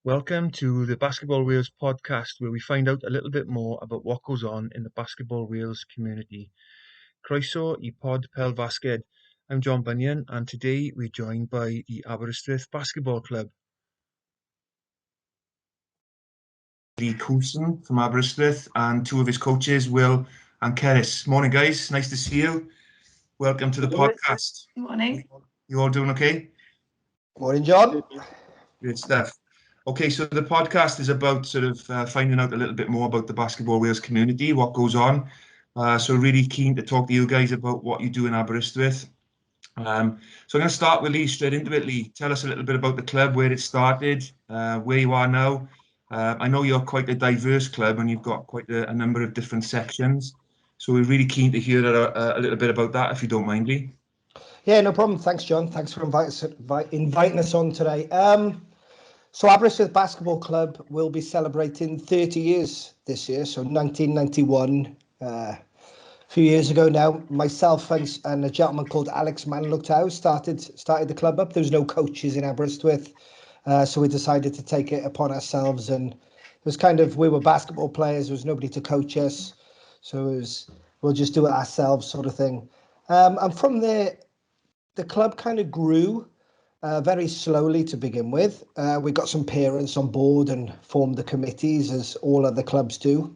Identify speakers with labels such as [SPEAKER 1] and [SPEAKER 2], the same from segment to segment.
[SPEAKER 1] Welcome to the Basketball Wales podcast, where we find out a little bit more about what goes on in the Basketball Wales community. Croeso I pod Pel Basket. I'm John Bunyan, and today we're joined by the Aberystwyth Basketball Club. Lee Coulson from Aberystwyth and two of his coaches, Will and Cerys. Morning, guys. Nice to see you. Welcome to the podcast.
[SPEAKER 2] Good morning.
[SPEAKER 1] You all doing okay?
[SPEAKER 3] Morning, John.
[SPEAKER 1] Great stuff. Okay, so the podcast is about sort of finding out a little bit more about the Basketball Wales community, what goes on. So really keen to talk to you guys about what you do in Aberystwyth. So I'm going to start with Lee, straight into it. Lee, tell us a little bit about the club, where it started, where you are now. I know you're quite a diverse club and you've got quite a number of different sections. So we're really keen to hear a little bit about that, if you don't mind, Lee.
[SPEAKER 3] Yeah, no problem. Thanks, John. Thanks for inviting us on today. So Aberystwyth Basketball Club will be celebrating 30 years this year. So 1991, a few years ago now, myself and a gentleman called Alex Manlooktow started the club up. There was no coaches in Aberystwyth, so we decided to take it upon ourselves. And it was kind of, we were basketball players. There was nobody to coach us, so it was, we'll just do it ourselves, sort of thing. And from there, the club kind of grew. Very slowly to begin with. We got some parents on board and formed the committees, as all other clubs do.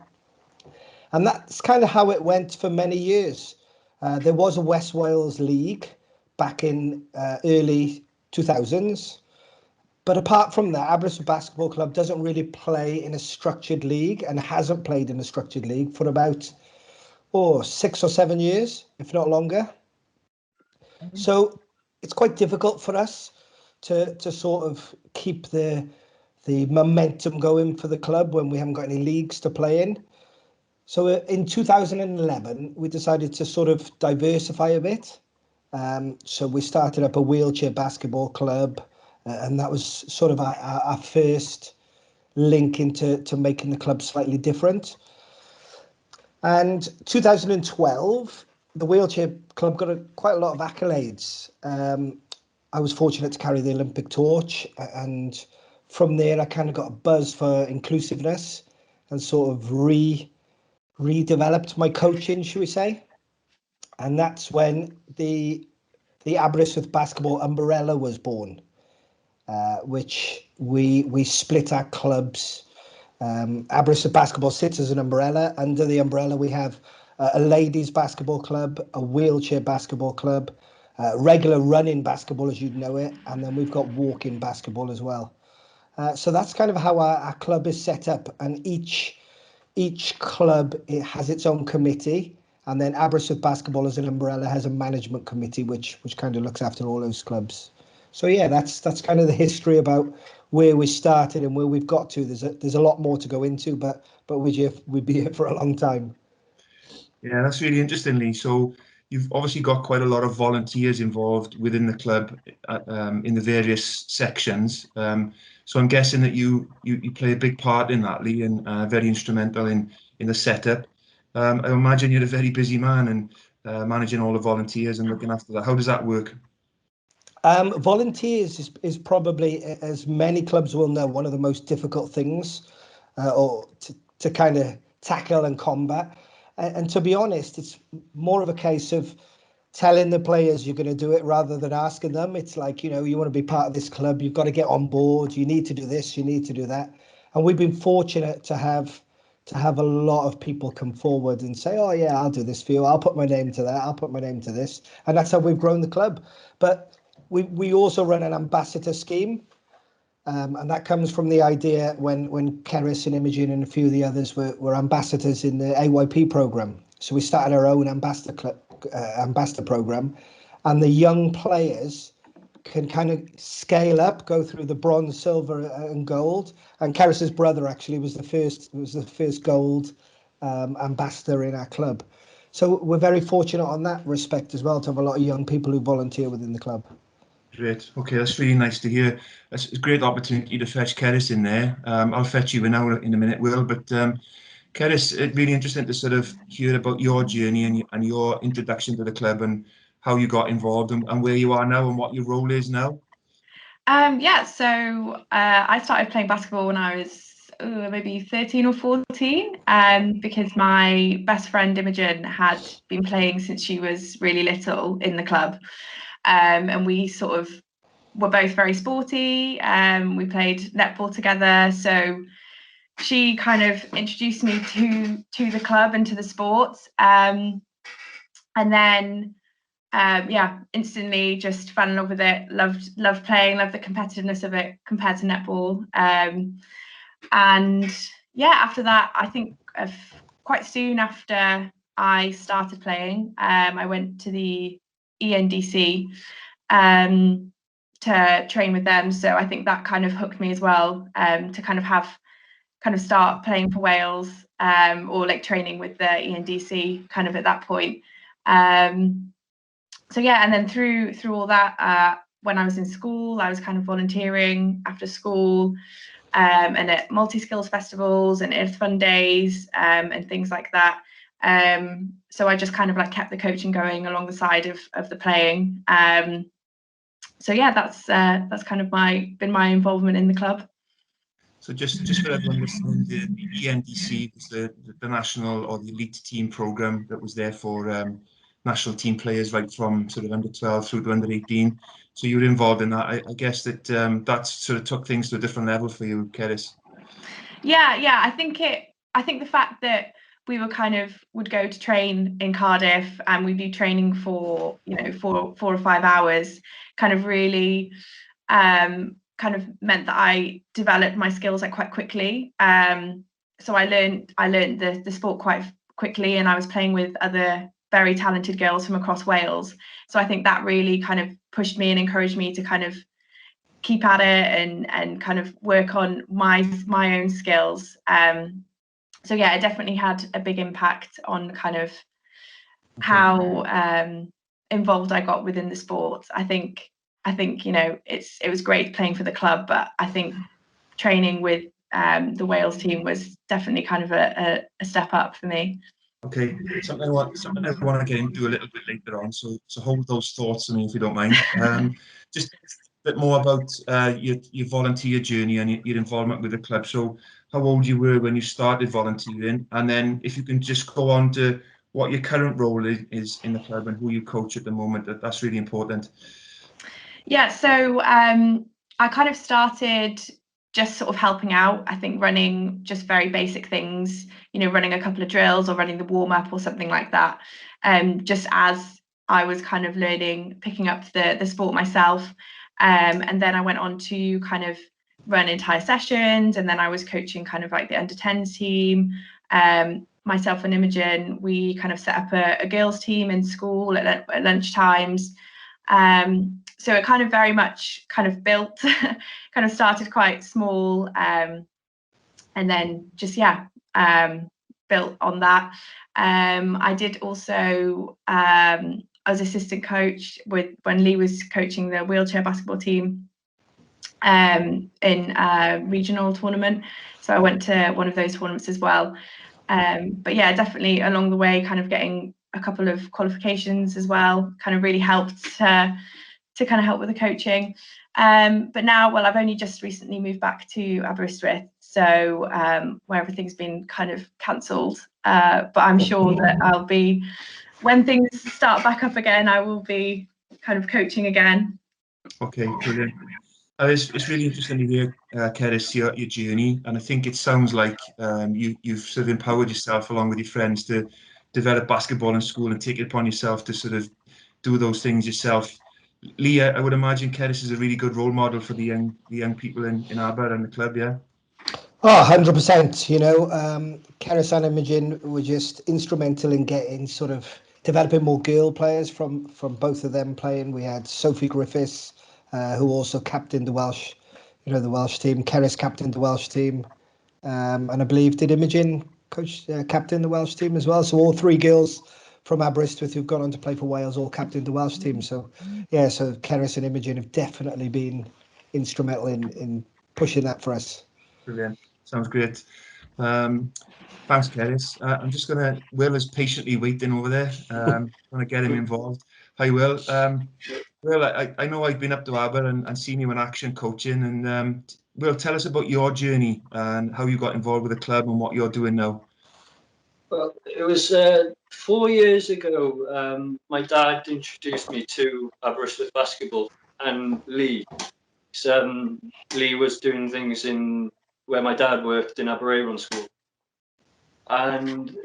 [SPEAKER 3] And that's kind of how it went for many years. There was a West Wales League back in early 2000s. But apart from that, Aberystwyth Basketball Club doesn't really play in a structured league and hasn't played in a structured league for about 6 or 7 years, if not longer. So it's quite difficult for us to sort of keep the momentum going for the club when we haven't got any leagues to play in. So in 2011, we decided to sort of diversify a bit. So we started up a wheelchair basketball club, and that was sort of our first link into making the club slightly different. And 2012, the wheelchair club got quite a lot of accolades. I was fortunate to carry the Olympic torch, and from there I kind of got a buzz for inclusiveness and sort of redeveloped my coaching, should we say. And that's when the Aberystwyth Basketball umbrella was born, which we split our clubs. Aberystwyth Basketball sits as an umbrella. Under the umbrella we have a ladies basketball club, a wheelchair basketball club, regular running basketball as you'd know it, and then we've got walking basketball as well. So that's kind of how our club is set up, and each club, it has its own committee, and then Aberystwyth Basketball as an umbrella has a management committee which kind of looks after all those clubs. So yeah, that's kind of the history about where we started and where we've got to. There's a lot more to go into, but we'd be here for a long time.
[SPEAKER 1] Yeah, that's really interesting, Lee. So you've obviously got quite a lot of volunteers involved within the club in the various sections. So I'm guessing that you play a big part in that, Lee, and very instrumental in the setup. I imagine you're a very busy man and managing all the volunteers and looking after that. How does that work?
[SPEAKER 3] Volunteers is probably, as many clubs will know, one of the most difficult things or to kind of tackle and combat. And to be honest, it's more of a case of telling the players you're going to do it rather than asking them. It's like, you want to be part of this club, you've got to get on board, you need to do this, you need to do that. And we've been fortunate to have a lot of people come forward and say, oh yeah, I'll do this for you, I'll put my name to that, I'll put my name to this. And that's how we've grown the club. But we also run an ambassador scheme. And that comes from the idea when Cerys and Imogen and a few of the others were ambassadors in the AYP program. So we started our own ambassador program, and the young players can kind of scale up, go through the bronze, silver, and gold. And Cerys's brother actually was the first gold ambassador in our club. So we're very fortunate on that respect as well, to have a lot of young people who volunteer within the club.
[SPEAKER 1] Great. Okay, that's really nice to hear. It's a great opportunity to fetch Cerys in there. I'll fetch you in a minute, Will. But Cerys, it's really interesting to sort of hear about your journey and your introduction to the club and how you got involved and where you are now and what your role is now.
[SPEAKER 2] Yeah, so I started playing basketball when I was maybe 13 or 14, because my best friend Imogen had been playing since she was really little in the club. And we sort of were both very sporty. We played netball together. So she kind of introduced me to the club and to the sports. And then yeah, instantly just fell in love with it. Loved playing, loved the competitiveness of it compared to netball. And yeah, after that, I think quite soon after I started playing, I went to the ENDC to train with them. So I think that kind of hooked me as well, to kind of start playing for Wales, or like training with the ENDC kind of at that point. So yeah, and then through all that, when I was in school, I was kind of volunteering after school, and at multi-skills festivals and Earth Fund days, and things like that. So I just kind of like kept the coaching going along the side of the playing. So yeah, that's kind of been my involvement in the club.
[SPEAKER 1] So just for everyone listening, the ENDC was the national or the elite team program that was there for national team players right from sort of under 12 through to under 18. So you were involved in that. I guess that that sort of took things to a different level for you, Cerys.
[SPEAKER 2] Yeah. I think the fact that we would go to train in Cardiff and we'd be training for 4 or 5 hours kind of really kind of meant that I developed my skills like quite quickly. So I learned the sport quite quickly, and I was playing with other very talented girls from across Wales. So I think that really kind of pushed me and encouraged me to kind of keep at it and kind of work on my own skills. So yeah, it definitely had a big impact on kind of how involved I got within the sport. I think it was great playing for the club, but I think training with the Wales team was definitely kind of a step up for me.
[SPEAKER 1] Okay, something I want to get into a little bit later on. So hold those thoughts to me if you don't mind. Just a bit more about your volunteer journey and your involvement with the club. So how old you were when you started volunteering, and then if you can just go on to what your current role is in the club and who you coach at the moment. That's really important.
[SPEAKER 2] Yeah, so I kind of started just sort of helping out. I think running just very basic things, running a couple of drills or running the warm up or something like that. Just as I was kind of picking up the sport myself. And then I went on to kind of run entire sessions, and then I was coaching kind of like the under 10s team. Myself and Imogen, we kind of set up a girls team in school at lunch times. So it kind of very much kind of built, kind of started quite small, and then just built on that. I did also, I was assistant coach when Lee was coaching the wheelchair basketball team in a regional tournament. So I went to one of those tournaments as well. But yeah, definitely along the way, kind of getting a couple of qualifications as well, kind of really helped to kind of help with the coaching. But now, well, I've only just recently moved back to Aberystwyth, so where everything's been kind of cancelled. But I'm sure that I'll be, when things start back up again, I will be kind of coaching again.
[SPEAKER 1] Okay, brilliant. It's really interesting to hear, Cerys, your journey, and I think it sounds like you've sort of empowered yourself along with your friends to develop basketball in school and take it upon yourself to sort of do those things yourself. Lee, I would imagine Cerys is a really good role model for the young people in Aber and the club, yeah?
[SPEAKER 3] Oh, 100%. Cerys and Imogen were just instrumental in getting sort of developing more girl players from both of them playing. We had Sophie Griffiths, who also captained the Welsh, the Welsh team. Cerys captained the Welsh team, and I believe did Imogen captain the Welsh team as well. So all three girls from Aberystwyth who've gone on to play for Wales all captained the Welsh team. So yeah, so Cerys and Imogen have definitely been instrumental in pushing that for us.
[SPEAKER 1] Brilliant. Sounds great. Thanks, Cerys. I'm just Will is patiently waiting over there. Want to get him involved. Hi, Will. Well, I know I've been up to Aber and seen you in action coaching, and Will, tell us about your journey and how you got involved with the club and what you're doing now.
[SPEAKER 4] Well, it was 4 years ago. My dad introduced me to Aberystwyth Basketball and Lee. Lee was doing things in where my dad worked in Aberystwyth School, and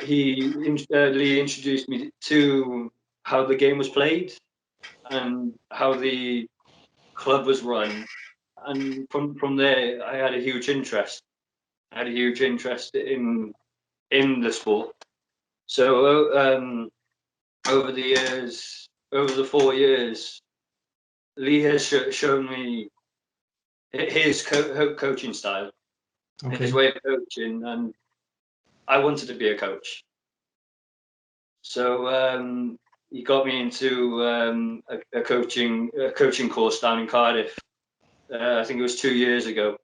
[SPEAKER 4] Lee introduced me to how the game was played and how the club was run, and from there I had a huge interest. I had a huge interest in the sport. So over the 4 years, Lee has shown me his coaching style, his way of coaching, and I wanted to be a coach. So he got me into a coaching course down in Cardiff. I think it was 2 years ago,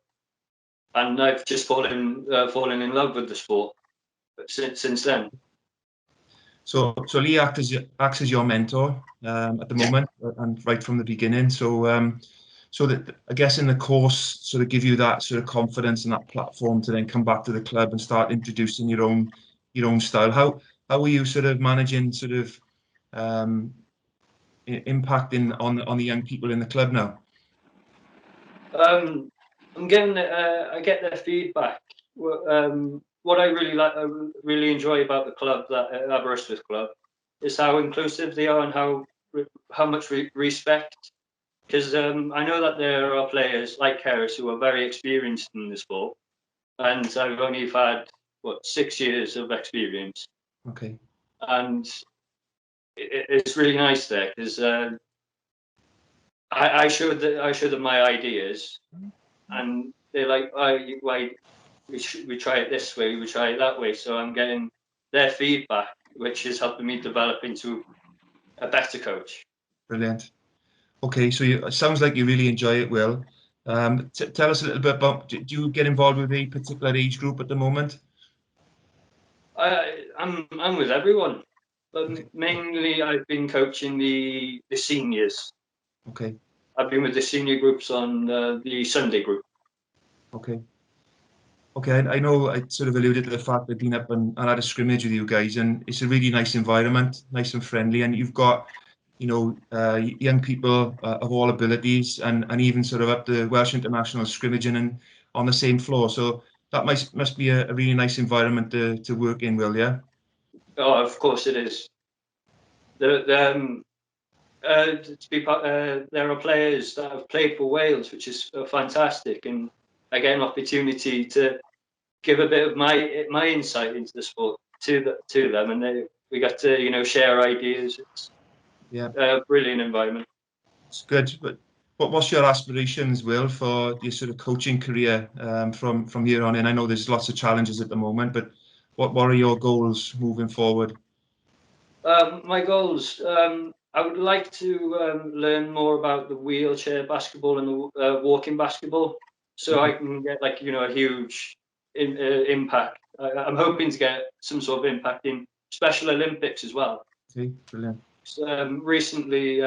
[SPEAKER 4] and I've just fallen in love with the sport since then.
[SPEAKER 1] So Lee acts as your mentor at the moment, and right from the beginning. So that, I guess, in the course, sort of give you that sort of confidence and that platform to then come back to the club and start introducing your own style. How are you sort of managing sort of impacting on the young people in the club now?
[SPEAKER 4] I get their feedback. What I really enjoy about the club, that Aberystwyth club, is how inclusive they are and how much respect. Because I know that there are players like Cerys who are very experienced in the sport, and I've only had 6 years of experience.
[SPEAKER 1] Okay.
[SPEAKER 4] And it's really nice there because I showed them my ideas, and they're like, "Why we try it this way, we try it that way." So I'm getting their feedback, which is helping me develop into a better coach.
[SPEAKER 1] Brilliant. Okay, so it sounds like you really enjoy it, Will. Tell us a little bit about, do you get involved with a particular age group at the moment?
[SPEAKER 4] I'm with everyone, but mainly I've been coaching the seniors.
[SPEAKER 1] Okay.
[SPEAKER 4] I've been with the senior groups on the Sunday group.
[SPEAKER 1] Okay. Okay, I know I sort of alluded to the fact I've been up and had a scrimmage with you guys, and it's a really nice environment, nice and friendly, and you've got, young people of all abilities, and even sort of up to Welsh international scrimmaging and on the same floor. So that must be a really nice environment to work in, Will, yeah?
[SPEAKER 4] Oh, of course it is. There are players that have played for Wales, which is fantastic, and I get an opportunity to give a bit of my insight into the sport to them, and we got to share ideas. It's a brilliant environment.
[SPEAKER 1] It's good. But what's your aspirations, Will, for your sort of coaching career from here on in? I know there's lots of challenges at the moment, but what are your goals moving forward?
[SPEAKER 4] My goals. I would like to learn more about the wheelchair basketball and the walking basketball, so I can get a huge impact. I'm hoping to get some sort of impact in Special Olympics as well.
[SPEAKER 1] Okay, brilliant.
[SPEAKER 4] Recently,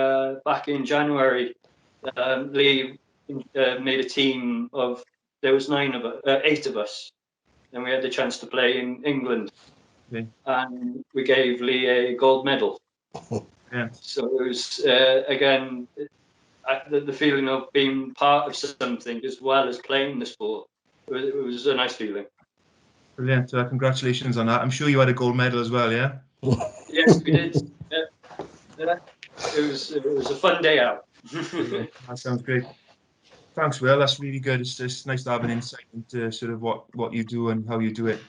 [SPEAKER 4] back in January, Lee made a team of, there was 8 of us, and we had the chance to play in England. Okay. And we gave Lee a gold medal.
[SPEAKER 1] Yeah.
[SPEAKER 4] So it was again the feeling of being part of something as well as playing the sport. It was a nice feeling.
[SPEAKER 1] Brilliant. Congratulations on that. I'm sure you had a gold medal as well, yeah?
[SPEAKER 4] Yes, we did. Yeah. It was a fun day out.
[SPEAKER 1] That sounds great. Thanks, Will. That's really good. It's just nice to have an insight into sort of what you do and how you do it.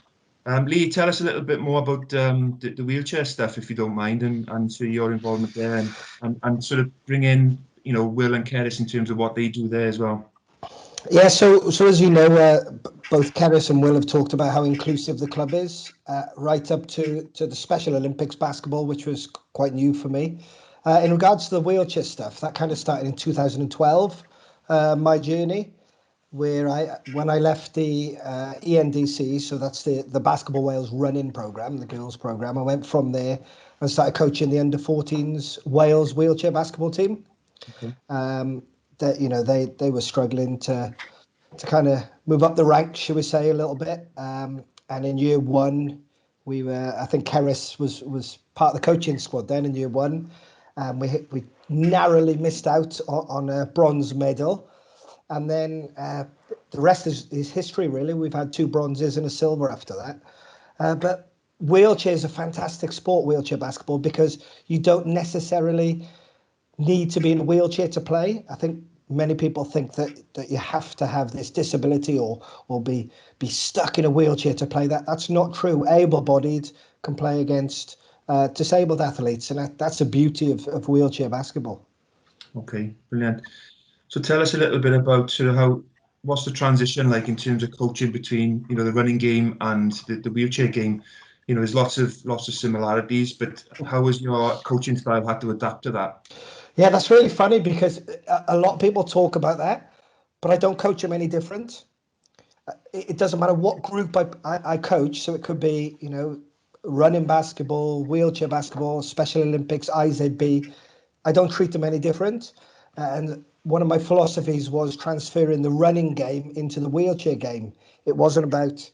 [SPEAKER 1] Lee, tell us a little bit more about the wheelchair stuff, if you don't mind, and so your involvement there, and sort of bring in, Will and Cerys in terms of what they do there as well.
[SPEAKER 3] Yeah, so as you know, both Cerys and Will have talked about how inclusive the club is, right up to the Special Olympics basketball, which was quite new for me. In regards to the wheelchair stuff, that kind of started in 2012, my journey, where when I left the ENDC, so that's the Basketball Wales running program, the girls program, I went from there and started coaching the under-14s Wales wheelchair basketball team.
[SPEAKER 1] Okay.
[SPEAKER 3] That, you know, they were struggling to kind of move up the ranks, shall we say, a little bit. And in year one, we were, I think Cerys was part of the coaching squad then in year one. We narrowly missed out on a bronze medal. And then the rest is history, really. We've had 2 bronzes and a silver after that. But wheelchair is a fantastic sport, wheelchair basketball, because you don't necessarily need to be in a wheelchair to play. I think many people think that you have to have this disability or be stuck in a wheelchair to play. That's not true. Able-bodied can play against disabled athletes, and that's the beauty of wheelchair basketball.
[SPEAKER 1] Okay, brilliant. So tell us a little bit about sort of what's the transition like in terms of coaching between, you know, the running game and the wheelchair game? You know, there's lots of similarities, but how has your coaching style had to adapt to that?
[SPEAKER 3] Yeah, that's really funny because a lot of people talk about that, but I don't coach them any different. It doesn't matter what group I coach. So it could be, you know, running basketball, wheelchair basketball, Special Olympics, IZB. I don't treat them any different. And one of my philosophies was transferring the running game into the wheelchair game. It wasn't about,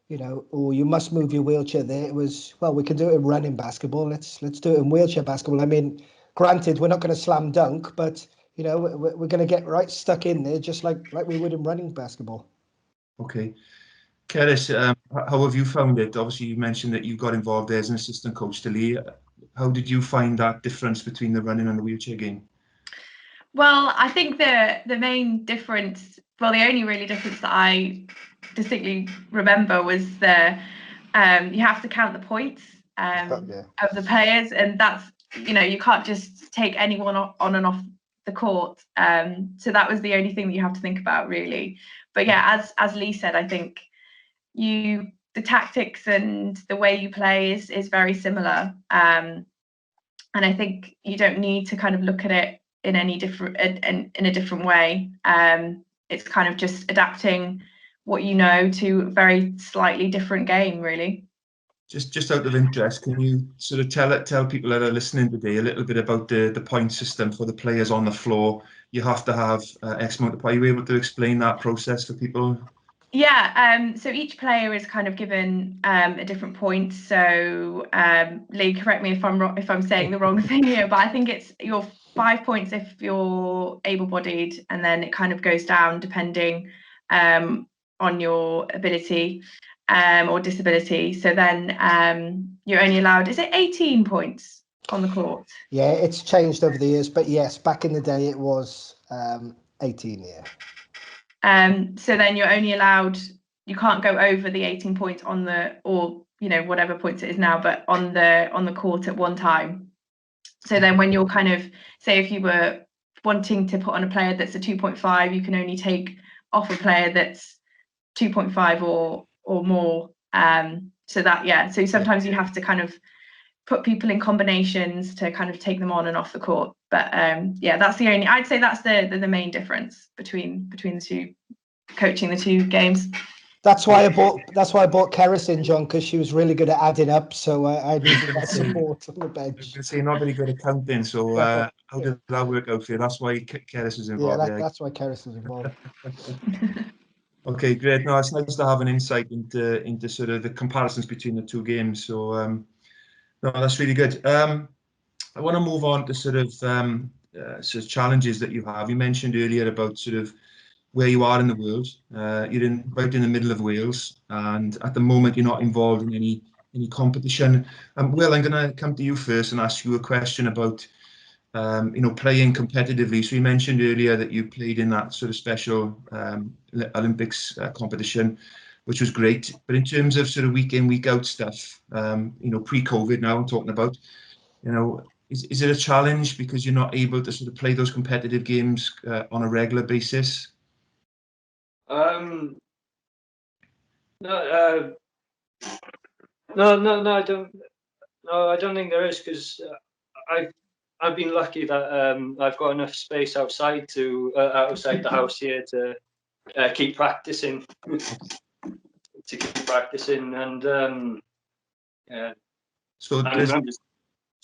[SPEAKER 3] you know, oh, you must move your wheelchair there. It was, well, we can do it in running basketball. Let's do it in wheelchair basketball. I mean, granted, we're not going to slam dunk, but, you know, we're going to get right stuck in there just like we would in running basketball.
[SPEAKER 1] Okay. Cerys, how have you found it? Obviously, you mentioned that you got involved there as an assistant coach to Lee. How did you find that difference between the running and the wheelchair game?
[SPEAKER 2] Well, I think the main difference, well, the only really difference that I distinctly remember was you have to count the points of the players, and that's, you know, you can't just take anyone on and off the court. So that was the only thing that you have to think about, really. But yeah, as Lee said, I think the tactics and the way you play is very similar. And I think you don't need to kind of look at it in any different in a different way. It's kind of just adapting what you know to a very slightly different game, really.
[SPEAKER 1] Just out of interest, can you sort of tell people that are listening today a little bit about the point system for the players on the floor? You have to have X amount of points. Are you able to explain that process for people?
[SPEAKER 2] Yeah, so each player is kind of given a different point. So Lee, correct me if I'm saying the wrong thing here, but I think it's your 5 points if you're able-bodied, and then it kind of goes down depending on your ability or disability. So then you're only allowed, is it 18 points on the court?
[SPEAKER 3] Yeah, it's changed over the years, but yes, back in the day it was 18, yeah.
[SPEAKER 2] So then you're only allowed, you can't go over the 18 points or you know, whatever points it is now, but on the court at one time. So then when you're kind of, say if you were wanting to put on a player that's a 2.5, you can only take off a player that's 2.5 or more. So that, yeah, so sometimes you have to kind of put people in combinations to kind of take them on and off the court. But yeah, I'd say that's the main difference between the two, coaching the two games.
[SPEAKER 3] That's why I bought Cerys in, John, because she was really good at adding up. So I needed that support on the bench. I was
[SPEAKER 1] going to say, not very good at counting. So how did that work out for you? That's why Cerys was involved.
[SPEAKER 3] Yeah, that's why Cerys was involved.
[SPEAKER 1] Okay, great. No, it's nice to have an insight into sort of the comparisons between the two games. So no, that's really good. I want to move on to sort of challenges that you have. You mentioned earlier about sort of where you are in the world. You're right in the middle of Wales, and at the moment you're not involved in any competition. Will, I'm going to come to you first and ask you a question about you know, playing competitively. So you mentioned earlier that you played in that sort of Special Olympics competition, which was great. But in terms of sort of week in, week out stuff, you know, pre-COVID now I'm talking about, you know, is it a challenge because you're not able to sort of play those competitive games on a regular basis?
[SPEAKER 4] No, I don't. No, I don't think there is, because I've been lucky that I've got enough space outside the house here to keep practicing. And yeah.
[SPEAKER 1] So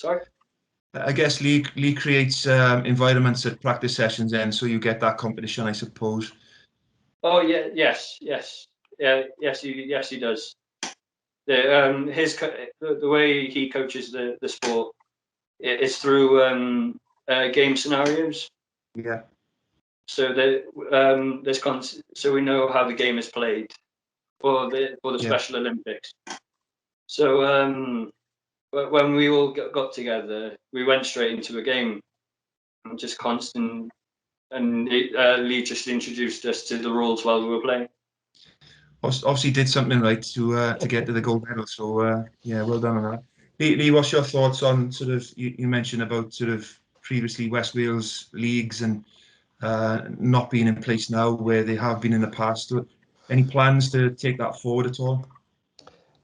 [SPEAKER 4] Sorry?
[SPEAKER 1] I guess Lee creates environments at practice sessions then, so you get that competition, I suppose.
[SPEAKER 4] Oh yeah, yes, he does. The way he coaches the sport is through game scenarios.
[SPEAKER 1] Yeah.
[SPEAKER 4] So so we know how the game is played for the Special Olympics. So when we all got together, we went straight into a game, just constant. And Lee just introduced us to the rules while we were playing.
[SPEAKER 1] Obviously did something right to get to the gold medal. So yeah, well done on that. Lee, what's your thoughts on sort of you mentioned about sort of previously West Wales leagues and not being in place now where they have been in the past? Any plans to take that forward at all?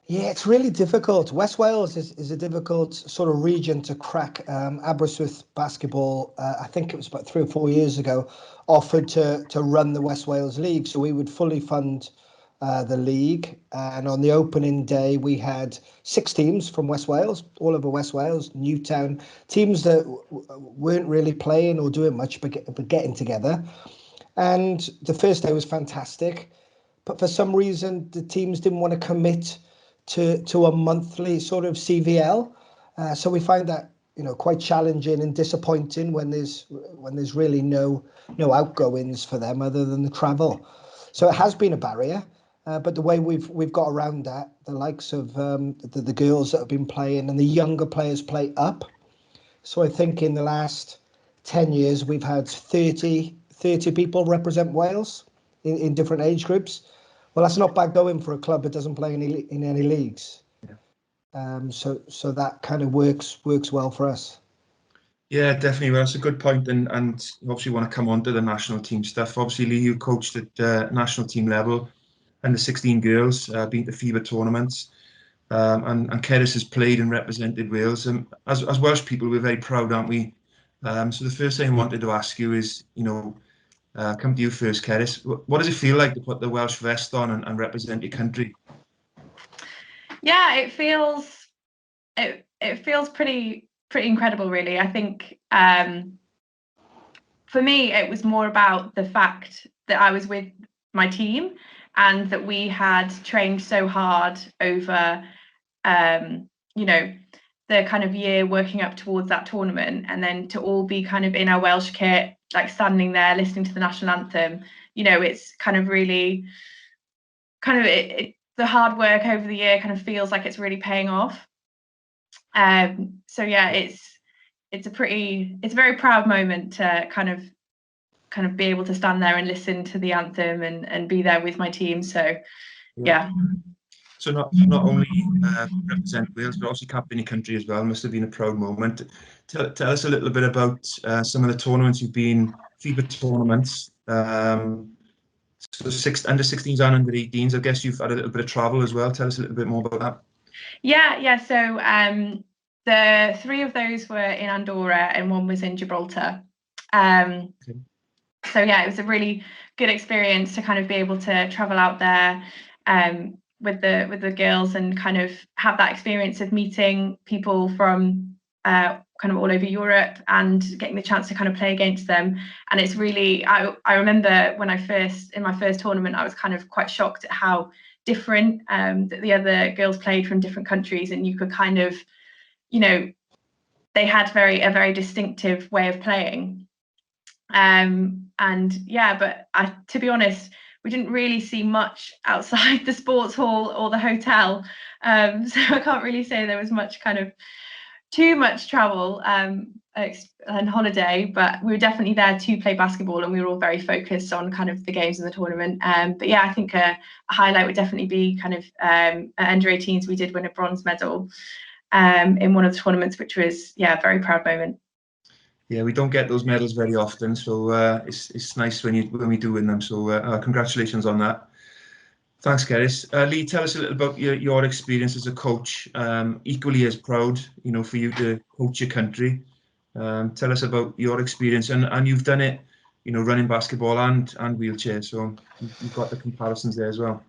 [SPEAKER 3] Yeah, it's really difficult. West Wales is a difficult sort of region to crack. Aberystwyth Basketball, I think it was about 3 or 4 years ago, offered to run the West Wales League. So we would fully fund the league. And on the opening day, we had 6 teams from West Wales, all over West Wales, Newtown, teams that weren't really playing or doing much, but getting together. And the first day was fantastic. But for some reason, the teams didn't want to commit to a monthly sort of CVL. So we find that quite challenging and disappointing when there's really no outgoings for them other than the travel. So it has been a barrier, but the way we've got around that, the likes of the girls that have been playing and the younger players play up. So I think in the last 10 years we've had 30 people represent Wales in different age groups. Well, that's not bad going for a club that doesn't play in any leagues. Yeah. So that kind of works well for us.
[SPEAKER 1] Yeah, definitely. Well, that's a good point, and obviously want to come on to the national team stuff. Obviously, Lee, you coached at national team level, and the 16 girls been to FIBA tournaments, and Cerys has played and represented Wales. As Welsh people, we're very proud, aren't we? So the first thing I wanted to ask you is, come to you first, Cerys. What does it feel like to put the Welsh vest on and represent your country?
[SPEAKER 2] Yeah, it feels pretty incredible, really. I think for me, it was more about the fact that I was with my team and that we had trained so hard over, the kind of year working up towards that tournament, and then to all be kind of in our Welsh kit, like standing there listening to the national anthem. It's kind of really kind of the hard work over the year kind of feels like it's really paying off. So yeah, it's a very proud moment to kind of be able to stand there and listen to the anthem and be there with my team. So yeah.
[SPEAKER 1] So not only represent Wales, but also captain your country as well. Must have been a proud moment. Tell us a little bit about some of the tournaments you've been, FIBA tournaments. So under 16s and under 18s. I guess you've had a little bit of travel as well. Tell us a little bit more about that.
[SPEAKER 2] Yeah. So the 3 of those were in Andorra and 1 was in Gibraltar. Okay. So yeah, it was a really good experience to kind of be able to travel out there with the girls and kind of have that experience of meeting people from kind of all over Europe and getting the chance to kind of play against them. And it's really, I remember when in my first tournament, I was kind of quite shocked at how different that the other girls played from different countries, and you could kind of, they had a very distinctive way of playing. And yeah, but to be honest, we didn't really see much outside the sports hall or the hotel. So I can't really say there was much kind of too much travel and holiday, but we were definitely there to play basketball, and we were all very focused on kind of the games in the tournament. But yeah, I think a highlight would definitely be kind of at under 18s, we did win a bronze medal in one of the tournaments, which was, yeah, a very proud moment.
[SPEAKER 1] Yeah, we don't get those medals very often, so it's nice when we do win them. So congratulations on that. Thanks, Cerys. Lee, tell us a little about your experience as a coach. Equally as proud, for you to coach your country. Tell us about your experience, and you've done it, running basketball and wheelchair. So you've got the comparisons there as well.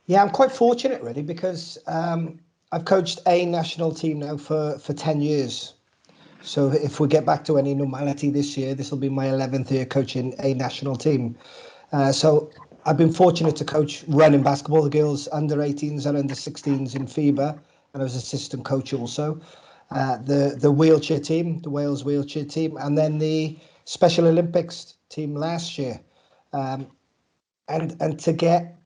[SPEAKER 3] Yeah, I'm quite fortunate really because I I've coached a national team now for 10 years. So if we get back to any normality this year, this will be my 11th year coaching a national team. So I've been fortunate to coach running basketball, the girls under 18s and under 16s in FIBA, and I was assistant coach also. The wheelchair team, the Wales wheelchair team, and then the Special Olympics team last year. And to get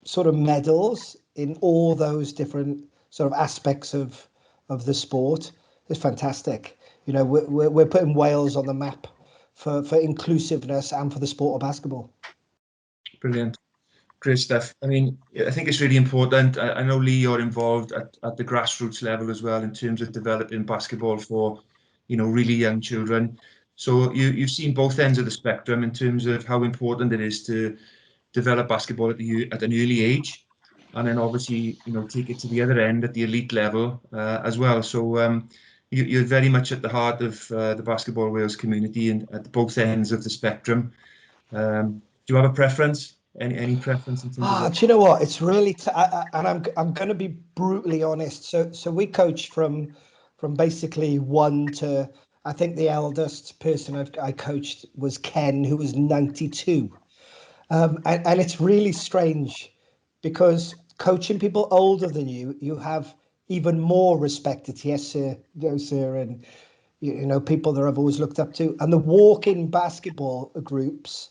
[SPEAKER 3] sort of medals in all those different sort of aspects of the sport is fantastic. You know, we're putting Wales on the map for inclusiveness and for the sport of basketball.
[SPEAKER 1] Brilliant. Great stuff. I mean, I think it's really important. I know, Lee, you're involved at the grassroots level as well in terms of developing basketball for, you know, really young children. So you've seen both ends of the spectrum in terms of how important it is to develop basketball at an early age, and then obviously, you know, take it to the other end at the elite level as well. So you're very much at the heart of the Basketball Wales community and at both ends of the spectrum. Do you have a preference? Any preference in terms of?
[SPEAKER 3] Do you know what? It's really, and I'm going to be brutally honest. So we coach from basically 1 to, I think the eldest person I coached was Ken, who was 92. And it's really strange because coaching people older than you have even more respect. It's yes, sir, no, sir, and you know, people that I've always looked up to. And the walk-in basketball groups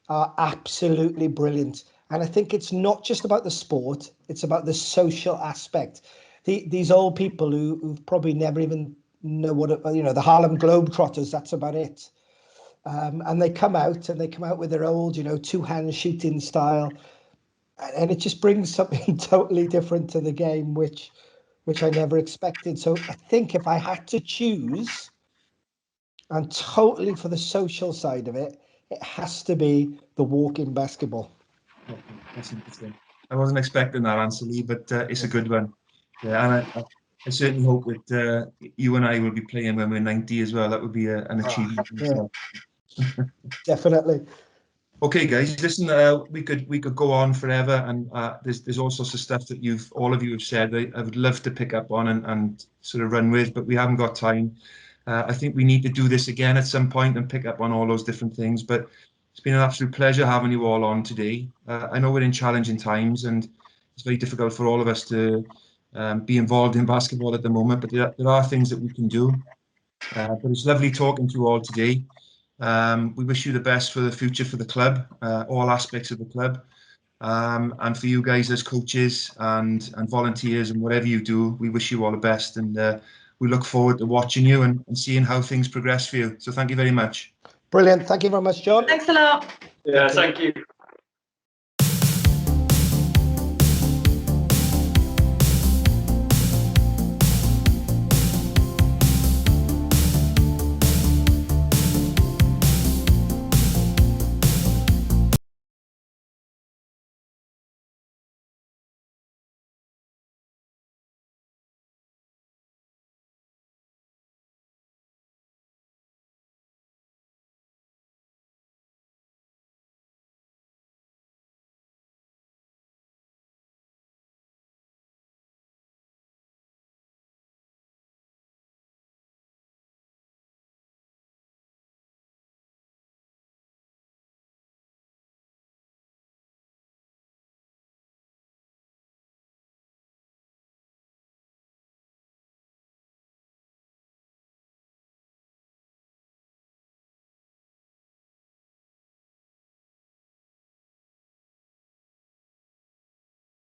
[SPEAKER 3] are absolutely brilliant. And I think it's not just about the sport, it's about the social aspect. These old people who've probably never even know what, you know, the Harlem Globetrotters, that's about it. And they come out with their old, you know, two-hand shooting style. And it just brings something totally different to the game, which I never expected. So I think if I had to choose, and totally for the social side of it, it has to be the walk-in basketball.
[SPEAKER 1] Okay, that's interesting. I wasn't expecting that answer, Lee, but it's a good one. Yeah, and I certainly hope that you and I will be playing when we're 90 as well. That would be an achievement.
[SPEAKER 3] Yeah. Definitely.
[SPEAKER 1] Okay, guys, listen. We could go on forever, and there's all sorts of stuff that all of you have said. I would love to pick up on and sort of run with, but we haven't got time. I think we need to do this again at some point and pick up on all those different things. But it's been an absolute pleasure having you all on today. I know we're in challenging times, and it's very difficult for all of us to be involved in basketball at the moment. But there are things that we can do. But it's lovely talking to you all today. We wish you the best for the future for the club, all aspects of the club, and for you guys as coaches and volunteers and whatever you do. We wish you all the best, and we look forward to watching you and seeing how things progress for you. So thank you very much.
[SPEAKER 3] Brilliant. Thank you very much, John.
[SPEAKER 2] Thanks a lot.
[SPEAKER 4] Yeah, thank you.